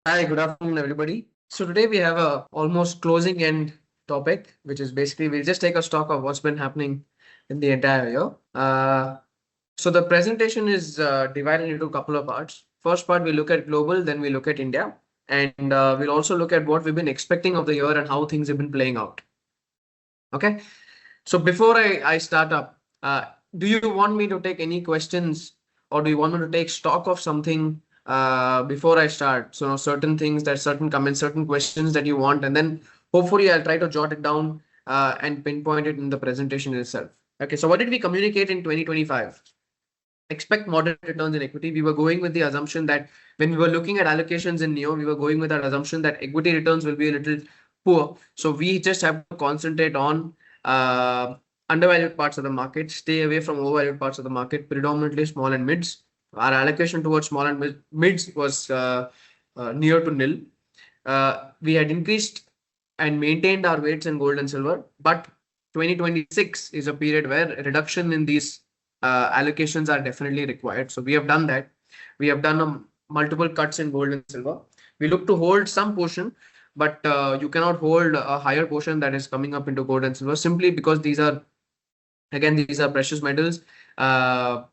Hi, good afternoon, everybody. So today we have a almost closing end topic, which is basically we'll just take a stock of what's been happening in the entire year. So the presentation is divided into a couple of parts. First part we look at global, then we look at India, and we'll also look at what we've been expecting of the year and how things have been playing out. Okay. So before I start up, do you want me to take any questions or do you want me to take stock of something before I start? So certain things that certain comments, certain questions that you want, and then hopefully I'll try to jot it down and pinpoint it in the presentation itself. Okay, so what did we communicate in 2025? Expect moderate returns in equity. We were going with the assumption that when we were looking at allocations in NEO, we were going with that assumption that equity returns will be a little poor. So we just have to concentrate on uh, undervalued parts of the market, stay away from overvalued parts of the market, predominantly small and mids. Our allocation towards small and mids was near to nil. We had increased and maintained our weights in gold and silver, but 2026 is a period where reduction in these allocations are definitely required. So we have done that. We have done multiple cuts in gold and silver. We look to hold some portion, but you cannot hold a higher portion that is coming up into gold and silver simply because these are precious metals.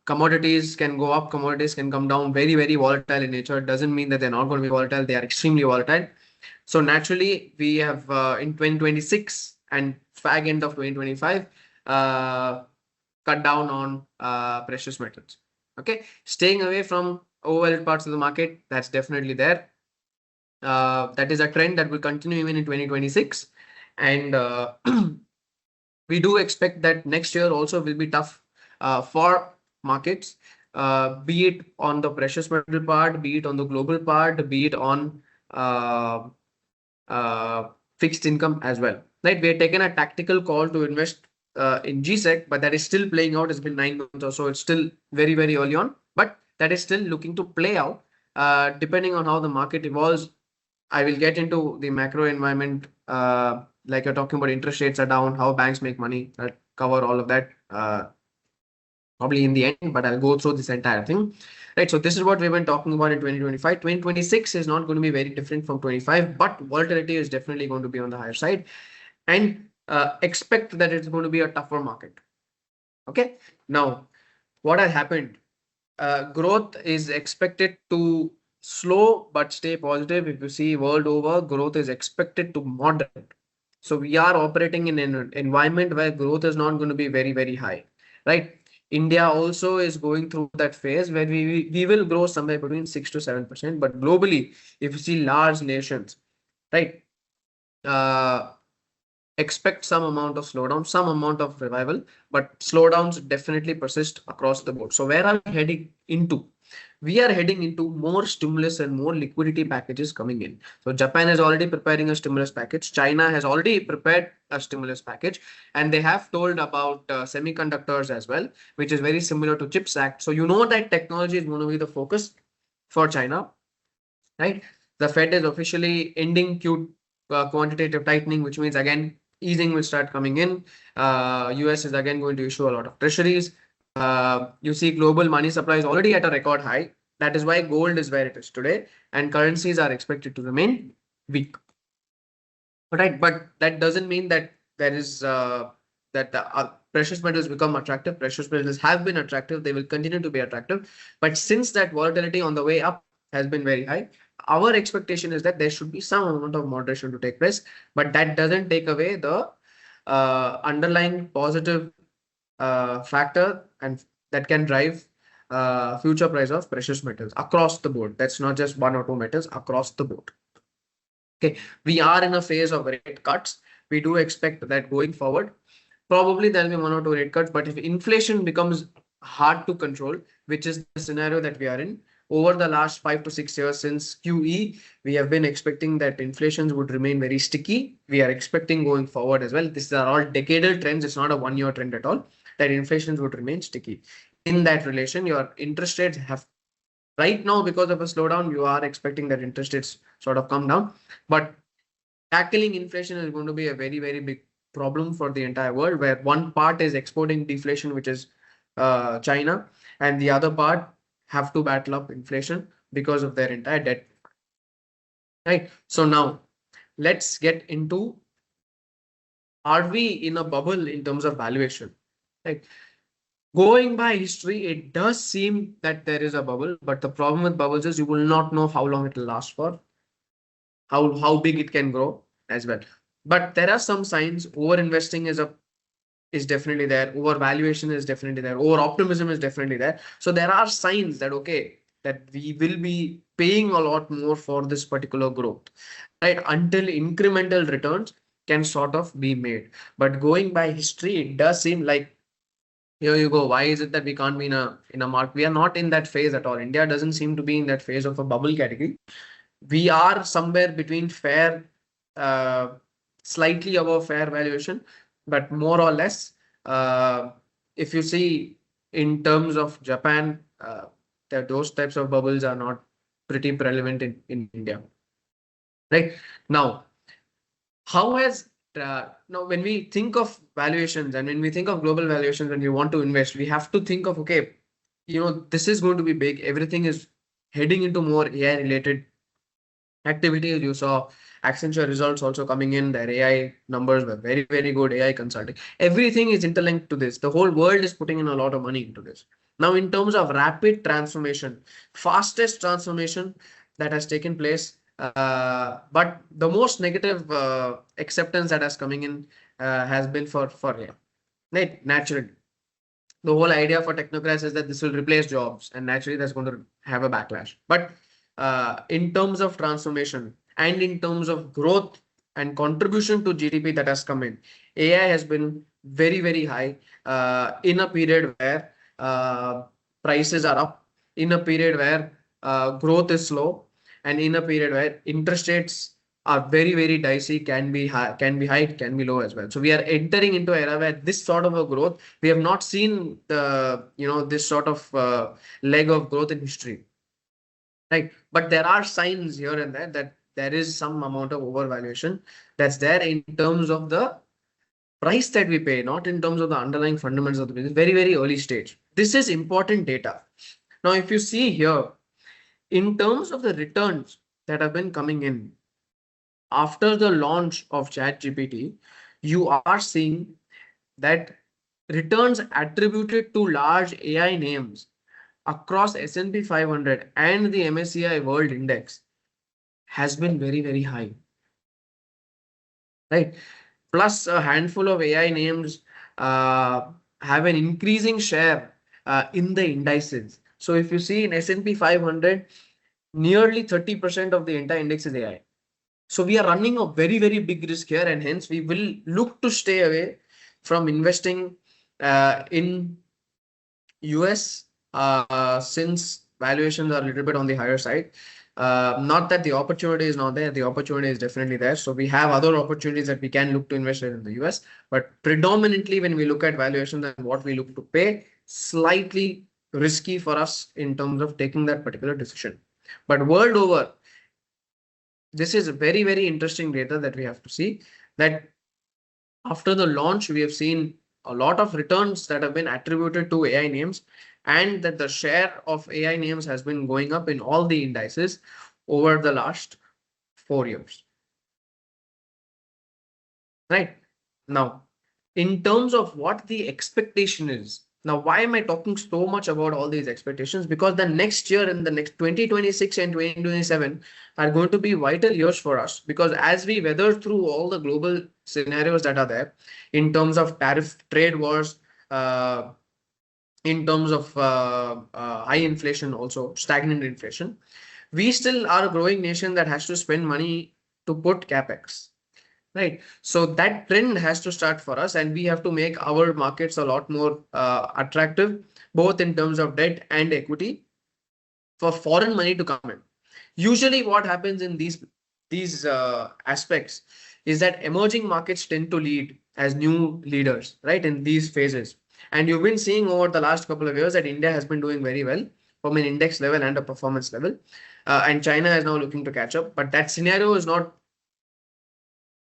Commodities can go up, commodities can come down, very, very volatile in nature. It doesn't mean that they're not going to be volatile. They are extremely volatile. So naturally, we have in 2026 and fag end of 2025 cut down on precious metals. Okay, staying away from overvalued parts of the market. That's definitely there. That is a trend that will continue even in 2026, and we do expect that next year also will be tough for markets, be it on the precious metal part, be it on the global part, be it on uh, uh, fixed income as well. Right, we have taken a tactical call to invest in GSEC, but that is still playing out. It's been 9 months or so. It's still very, very early on, but that is still looking to play out. Depending on how the market evolves, I will get into the macro environment. Like you're talking about, interest rates are down, how banks make money. I'll cover all of that probably in the end, but I'll go through this entire thing. Right. So this is what we've been talking about in 2025. 2026 is not going to be very different from 25, but volatility is definitely going to be on the higher side, and expect that it's going to be a tougher market. Okay. Now, what has happened? Growth is expected to slow but stay positive. If you see world over, growth is expected to moderate. So we are operating in an environment where growth is not going to be very, very high, right? India also is going through that phase where we will grow somewhere between 6 to 7%. But globally, if you see large nations, right, uh, expect some amount of slowdown, some amount of revival, but slowdowns definitely persist across the board. So where are we heading into? We are heading into more stimulus and more liquidity packages coming in. So Japan is already preparing a stimulus package. China has already prepared a stimulus package, and they have told about semiconductors as well, which is very similar to CHIPS Act. So you know that technology is going to be the focus for China, right? The Fed is officially ending quantitative tightening, which means again easing will start coming in. US is again going to issue a lot of treasuries. You see global money supply is already at a record high. That is why gold is where it is today, and currencies are expected to remain weak. Right, but that doesn't mean that there is that precious metals become attractive. Precious metals have been attractive. They will continue to be attractive. But since that volatility on the way up has been very high, our expectation is that there should be some amount of moderation to take place. But that doesn't take away the underlying positive factor and that can drive future price of precious metals across the board. That's not just one or two metals, across the board. Okay, we are in a phase of rate cuts. We do expect that going forward, probably there'll be one or two rate cuts. But if inflation becomes hard to control, which is the scenario that we are in, over the last 5 to 6 years since QE, we have been expecting that inflations would remain very sticky. We are expecting going forward as well. These are all decadal trends. It's not a one-year trend at all. That inflations would remain sticky. In that relation, your interest rates have right now, because of a slowdown, you are expecting that interest rates sort of come down. But tackling inflation is going to be a very, very big problem for the entire world, where one part is exporting deflation, which is China, and the other part have to battle up inflation because of their entire debt. right? So now let's get into, are we in a bubble in terms of valuation? Right? Going by history, it does seem that there is a bubble, but the problem with bubbles is you will not know how long it will last for, how big it can grow as well. But there are some signs. Over investing is definitely there. Overvaluation is definitely there. Over optimism is definitely there. So there are signs that okay, that we will be paying a lot more for this particular growth, right? Until incremental returns can sort of be made. But going by history, it does seem like here you go. Why is it that we can't be in a market? We are not in that phase at all. India doesn't seem to be in that phase of a bubble category. We are somewhere between fair, uh, slightly above fair valuation, but more or less, uh, if you see in terms of Japan, that those types of bubbles are not pretty prevalent in India. Right now, how has now when we think of valuations and when we think of global valuations, when we want to invest, we have to think of okay, this is going to be big. Everything is heading into more AI related activities. You saw Accenture results also coming in. Their AI numbers were very, very good. AI consulting. Everything is interlinked to this. The whole world is putting in a lot of money into this. Now, in terms of rapid transformation, fastest transformation that has taken place, but the most negative acceptance that has coming in has been for AI. Right? Naturally, the whole idea for technocrats is that this will replace jobs, and naturally that's going to have a backlash. But in terms of transformation and in terms of growth and contribution to GDP that has come in, AI has been very, very high in a period where prices are up, in a period where growth is slow, and in a period where interest rates are very, very dicey, can be high, can be low as well. So we are entering into an era where this sort of a growth, we have not seen this sort of leg of growth in history, right? But there are signs here and there that there is some amount of overvaluation that's there in terms of the price that we pay, not in terms of the underlying fundamentals of the business. Very, very early stage. This is important data. Now, if you see here, in terms of the returns that have been coming in after the launch of ChatGPT, you are seeing that returns attributed to large AI names across S&P 500 and the MSCI World Index has been very, very high, right? Plus, a handful of AI names have an increasing share in the indices. So if you see in S&P 500, nearly 30% of the entire index is AI. So we are running a very, very big risk here, and hence we will look to stay away from investing in US since valuations are a little bit on the higher side. Not that the opportunity is not there, the opportunity is definitely there. So we have other opportunities that we can look to invest in the US, but predominantly when we look at valuations and what we look to pay, slightly risky for us in terms of taking that particular decision. But world over, this is a very, very interesting data that we have to see, that after the launch, we have seen a lot of returns that have been attributed to AI names, and that the share of AI names has been going up in all the indices over the last 4 years. Right now, in terms of what the expectation is, now why am I talking so much about all these expectations? Because the next year and the next 2026 and 2027 are going to be vital years for us, because as we weather through all the global scenarios that are there in terms of tariff, trade wars, in terms of high inflation, also stagnant inflation, we still are a growing nation that has to spend money to put capex. Right. So that trend has to start for us, and we have to make our markets a lot more attractive, both in terms of debt and equity, for foreign money to come in. Usually, what happens in these aspects is that emerging markets tend to lead as new leaders, right, in these phases. And you've been seeing over the last couple of years that India has been doing very well from an index level and a performance level, and China is now looking to catch up. But that scenario is not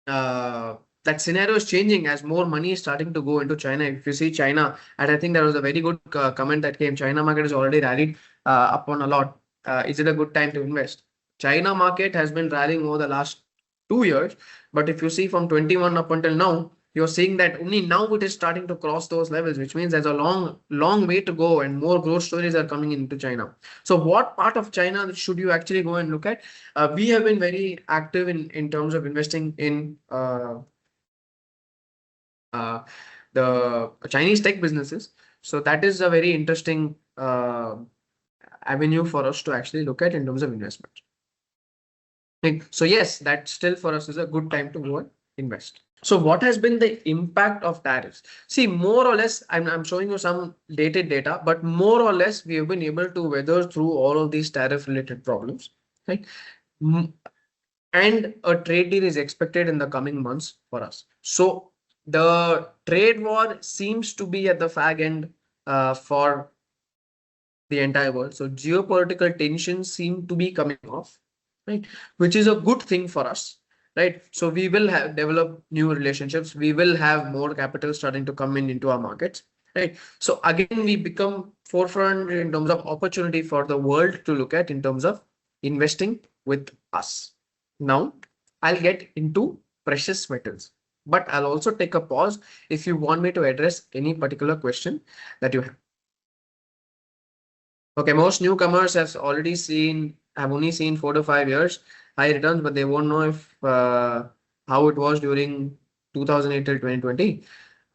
that scenario is changing as more money is starting to go into China. If you see China, and I think there was a very good comment that came, China market is already rallied up on a lot. Is it a good time to invest? China market has been rallying over the last 2 years, but if you see from 21 up until now, you're seeing that only now it is starting to cross those levels, which means there's a long way to go and more growth stories are coming into China. So what part of China should you actually go and look at? We have been very active in terms of investing in uh, the Chinese tech businesses. So that is a very interesting avenue for us to actually look at in terms of investment. So yes, that still for us is a good time to go and invest. So what has been the impact of tariffs? See, more or less, I'm showing you some dated data, but more or less, we have been able to weather through all of these tariff related problems, right? And a trade deal is expected in the coming months for us. So the trade war seems to be at the fag end for the entire world. So geopolitical tensions seem to be coming off, right? Which is a good thing for us, right? So we will have develop new relationships. We will have more capital starting to come in into our markets, right? So again, we become forefront in terms of opportunity for the world to look at in terms of investing with us. Now, I'll get into precious metals, but I'll also take a pause if you want me to address any particular question that you have. Okay, most newcomers have only seen 4 to 5 years high returns, but they won't know if how it was during 2008 till 2020.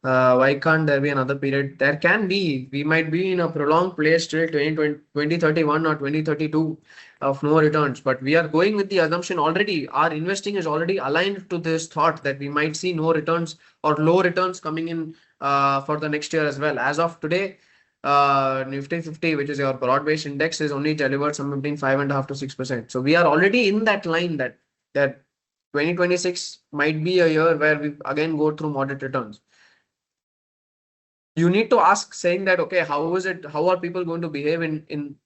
Why can't there be another period? There can be. We might be in a prolonged place till 2031 or 2032 of no returns, but we are going with the assumption already. Our investing is already aligned to this thought that we might see no returns or low returns coming in for the next year as well. As of today, Nifty 50, which is your broad-based index, is only delivered somewhere between 5.5 to 6%. So we are already in that line that 2026 might be a year where we again go through moderate returns. You need to ask saying that, okay, how are people going to behave in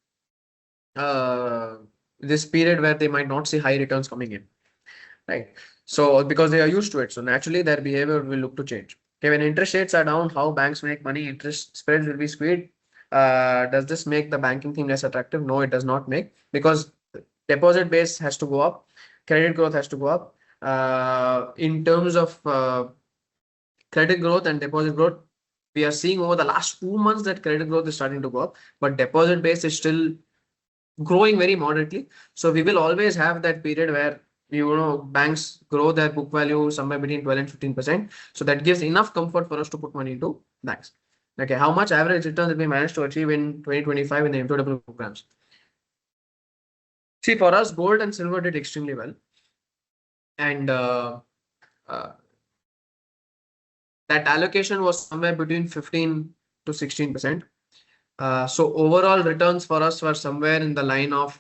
this period where they might not see high returns coming in, right? So because they are used to it, so naturally their behavior will look to change. Okay, when interest rates are down, how banks make money? Interest spreads will be squeezed. Does this make the banking thing less attractive? No, it does not make, because deposit base has to go up, credit growth has to go up. In terms of credit growth and deposit growth, we are seeing over the last 2 months that credit growth is starting to go up, but deposit base is still growing very moderately. So we will always have that period where banks grow their book value somewhere between 12 and 15%. So that gives enough comfort for us to put money into banks. Okay, how much average return did we manage to achieve in 2025 in the employable programs? See, for us, gold and silver did extremely well, and that allocation was somewhere between 15 to 16%. So overall returns for us were somewhere in the line of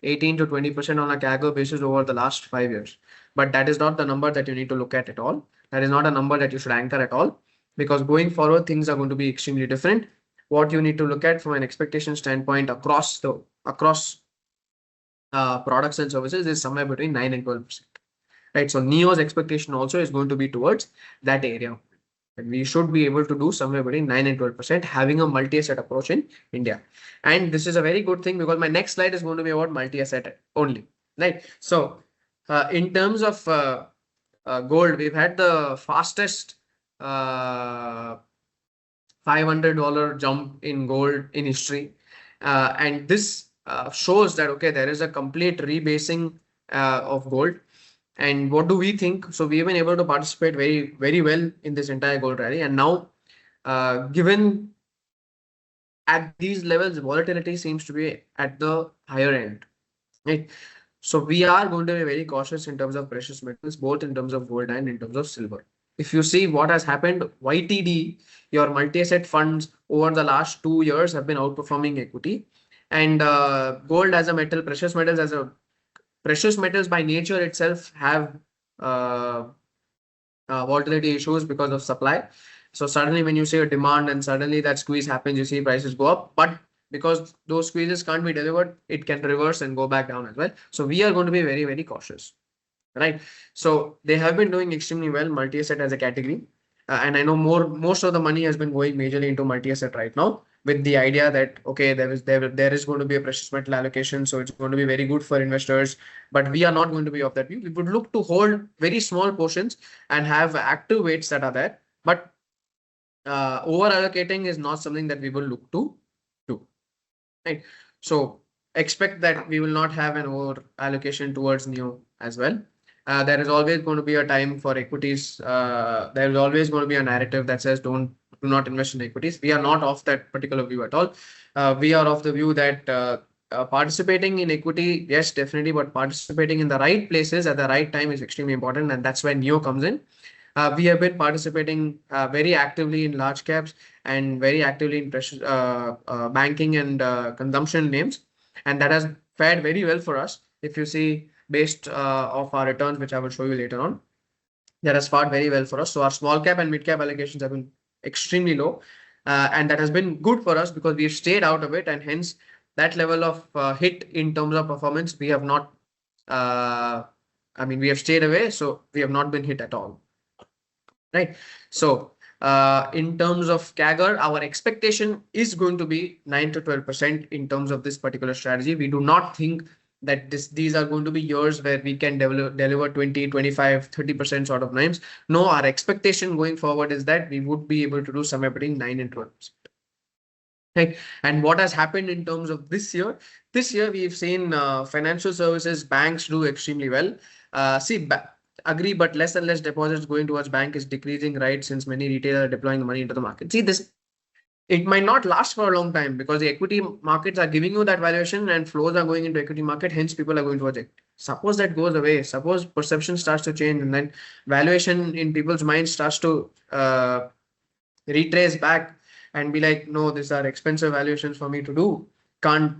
18 to 20% on a CAGR basis over the last 5 years. But that is not the number that you need to look at all. That is not a number that you should anchor at all, because going forward, things are going to be extremely different. What you need to look at from an expectation standpoint across products and services is somewhere between 9 and 12%. Right. So NEO's expectation also is going to be towards that area. And we should be able to do somewhere between 9 and 12% having a multi-asset approach in India. And this is a very good thing, because my next slide is going to be about multi-asset only. Right. So in terms of gold, we've had the fastest $500 jump in gold in history. And this shows that, okay, there is a complete rebasing of gold. And what do we think? So we have been able to participate very, very well in this entire gold rally. And now, given at these levels, volatility seems to be at the higher end. Right? So we are going to be very cautious in terms of precious metals, both in terms of gold and in terms of silver. If you see what has happened, YTD, your multi-asset funds over the last 2 years have been outperforming equity. And gold as a metal, precious metals by nature itself have volatility issues because of supply. So suddenly when you see a demand and suddenly that squeeze happens, you see prices go up. But because those squeezes can't be delivered, it can reverse and go back down as well. So we are going to be very, very cautious. Right. So they have been doing extremely well, multi-asset as a category. And I know most of the money has been going majorly into multi-asset right now, with the idea that, okay, there is going to be a precious metal allocation, so it's going to be very good for investors. But we are not going to be of that view. We would look to hold very small portions and have active weights that are there. But over allocating is not something that we will look to do. Right. So expect that we will not have an over allocation towards new as well. There is always going to be a time for equities. There is always going to be a narrative that says do not invest in equities. We are not of that particular view at all. We are of the view that participating in equity, yes, definitely, but participating in the right places at the right time is extremely important, and that's where NEO comes in. We have been participating very actively in large caps and very actively in precious banking and consumption names, and that has fared very well for us. If you see, based of our returns, which I will show you later on, that has fared very well for us. So our small cap and mid cap allocations have been extremely low, and that has been good for us because we've stayed out of it, and hence that level of hit in terms of performance we have not. We have stayed away, so we have not been hit at all. Right. So in terms of CAGR, our expectation is going to be 9 to 12% in terms of this particular strategy. We do not think that these are going to be years where we can deliver 20, 25, 30% sort of names. No, our expectation going forward is that we would be able to do somewhere between 9 and 12%. Right. And what has happened in terms of this year? This year, we've seen financial services, banks do extremely well. Agree, but less and less deposits going towards bank is decreasing, right? Since many retailers are deploying the money into the market. See, it might not last for a long time because the equity markets are giving you that valuation and flows are going into equity market. Hence, people are going towards it. Suppose that goes away. Suppose perception starts to change and then valuation in people's minds starts to retrace back and be like, no, these are expensive valuations for me to do. Can't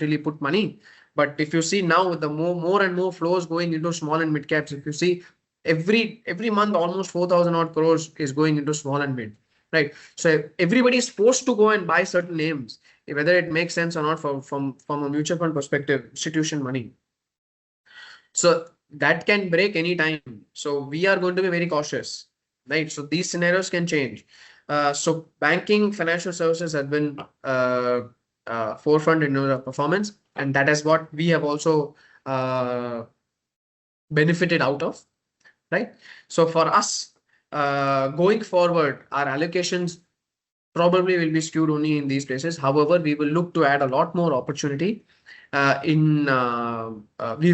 really put money. But if you see now with the more and more flows going into small and mid caps, if you see every month almost 4,000 odd crores is going into small and mid, right? So everybody is forced to go and buy certain names, whether it makes sense or not from a mutual fund perspective, institution money. So that can break anytime. So we are going to be very cautious, right? So these scenarios can change. So banking, financial services have been forefront in terms of performance, and that is what we have also benefited out of, right? So for us, going forward, our allocations probably will be skewed only in these places. However, we will look to add a lot more opportunity. We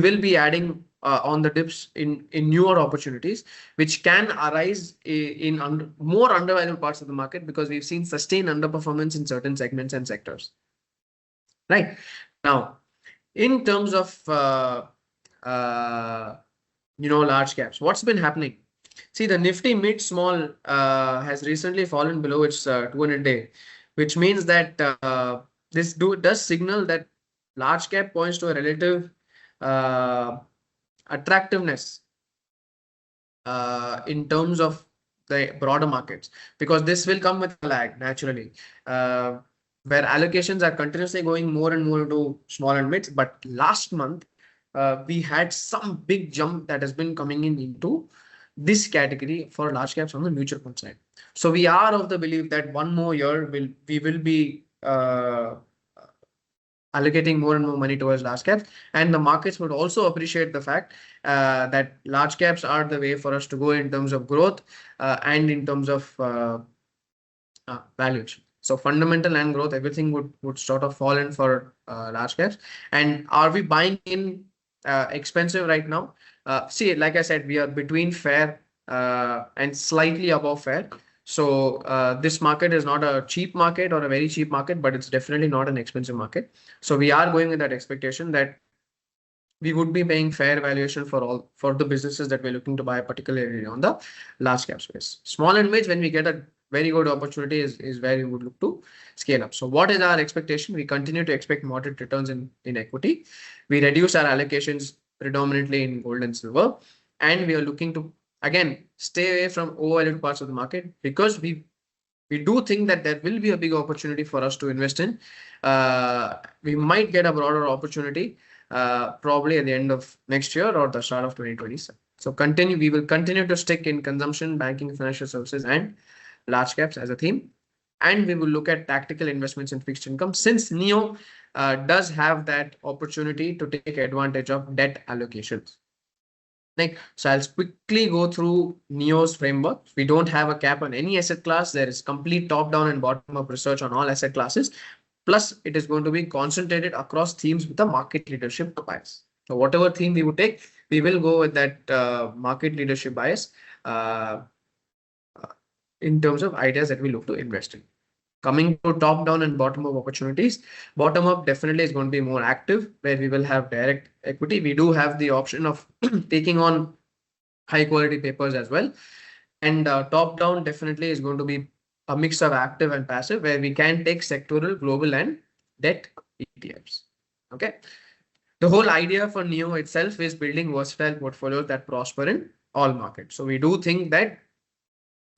will be adding on the dips in newer opportunities, which can arise in more undervalued parts of the market because we've seen sustained underperformance in certain segments and sectors. Right. Now, in terms of large caps, what's been happening? See, the Nifty mid small has recently fallen below its 200-day, which means that this does signal that large cap points to a relative attractiveness in terms of the broader markets, because this will come with a lag naturally, where allocations are continuously going more and more into small and mids. But last month, we had some big jump that has been coming into this category for large caps on the mutual fund side. So we are of the belief that one more year we will be allocating more and more money towards large caps, and the markets would also appreciate the fact that large caps are the way for us to go in terms of growth and in terms of valuation. So fundamental and growth, everything would sort of fall in for large caps. And are we buying in expensive right now? See, like I said, we are between fair and slightly above fair. So this market is not a cheap market or a very cheap market, but it's definitely not an expensive market. So we are going with that expectation that we would be paying fair valuation for the businesses that we're looking to buy, particularly on the large cap space. Small and mids, when we get a very good opportunity, is where we would look to scale up. So what is our expectation? We continue to expect moderate returns in equity. We reduce our allocations predominantly in gold and silver, and we are looking to again stay away from overvalued parts of the market, because we do think that there will be a big opportunity for us to invest in. We might get a broader opportunity probably at the end of next year or the start of 2027. So we will continue to stick in consumption, banking, financial services, and large caps as a theme. and we will look at tactical investments in fixed income, since NEO does have that opportunity to take advantage of debt allocations. Like, so I'll quickly go through NEO's framework. We don't have a cap on any asset class. There is complete top-down and bottom-up research on all asset classes. Plus, it is going to be concentrated across themes with a market leadership bias. So whatever theme we would take, we will go with that market leadership bias in terms of ideas that we look to invest in. Coming to top down and bottom up opportunities, bottom up definitely is going to be more active, where we will have direct equity. We do have the option of taking on high quality papers as well. And top down definitely is going to be a mix of active and passive, where we can take sectoral, global, and debt ETFs. Okay. The whole idea for NEO itself is building versatile portfolios that prosper in all markets. So we do think that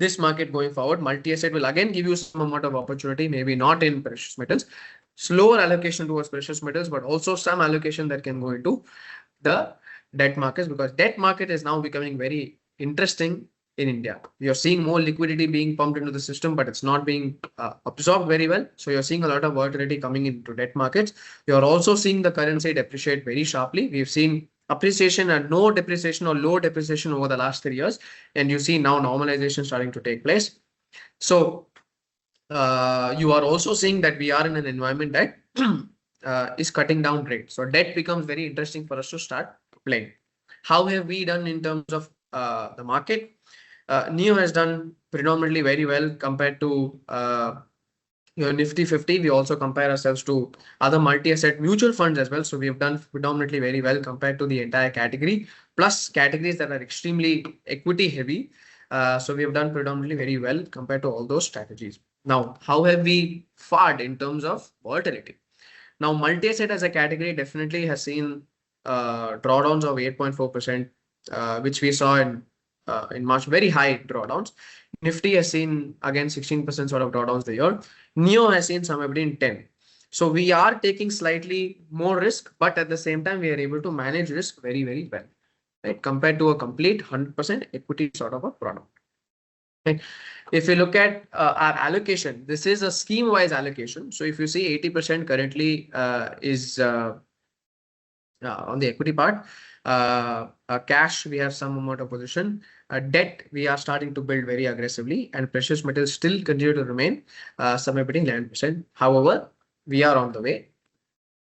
this market going forward, multi-asset will again give you some amount of opportunity, maybe not in precious metals, slower allocation towards precious metals, but also some allocation that can go into the debt markets, because debt market is now becoming very interesting in India. You're seeing more liquidity being pumped into the system, but it's not being absorbed very well. So you're seeing a lot of volatility coming into debt markets. You're also seeing the currency depreciate very sharply. We've seen appreciation and no depreciation or low depreciation over the last 3 years. And you see now normalization starting to take place. So you are also seeing that we are in an environment that is cutting down rates. So debt becomes very interesting for us to start playing. How have we done in terms of the market? NEO has done predominantly very well compared to your Nifty 50. We also compare ourselves to other multi-asset mutual funds as well. So we have done predominantly very well compared to the entire category, plus categories that are extremely equity heavy. So we have done predominantly very well compared to all those strategies. Now, how have we fared in terms of volatility? Now, multi-asset as a category definitely has seen drawdowns of 8.4%, which we saw in March, very high drawdowns. Nifty has seen again 16% sort of drawdowns the year. NEO has seen somewhere between 10. So we are taking slightly more risk, but at the same time, we are able to manage risk very, very well, right? Compared to a complete 100% equity sort of a product. Right? If you look at our allocation, this is a scheme-wise allocation. So if you see 80% currently is on the equity part. Cash, we have some amount of position. Debt, we are starting to build very aggressively, and precious metals still continue to remain somewhere between 11%. However, we are on the way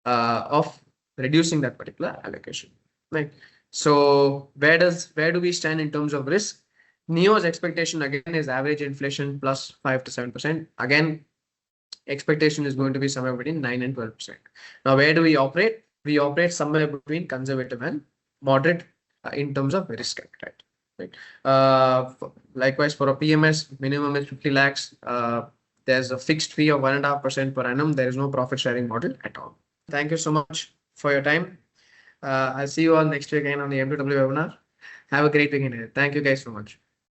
of reducing that particular allocation. Right. So where do we stand in terms of risk? NEO's expectation again is average inflation plus 5 to 7%. Again, expectation is going to be somewhere between 9 and 12%. Now, where do we operate? We operate somewhere between conservative and moderate in terms of risk appetite. Right. Likewise, for a PMS, minimum is 50 lakhs. There's a fixed fee of 1.5% per annum. There is no profit sharing model at all. Thank you so much for your time. I'll see you all next week again on the M2W webinar. Have a great weekend. Thank you guys so much.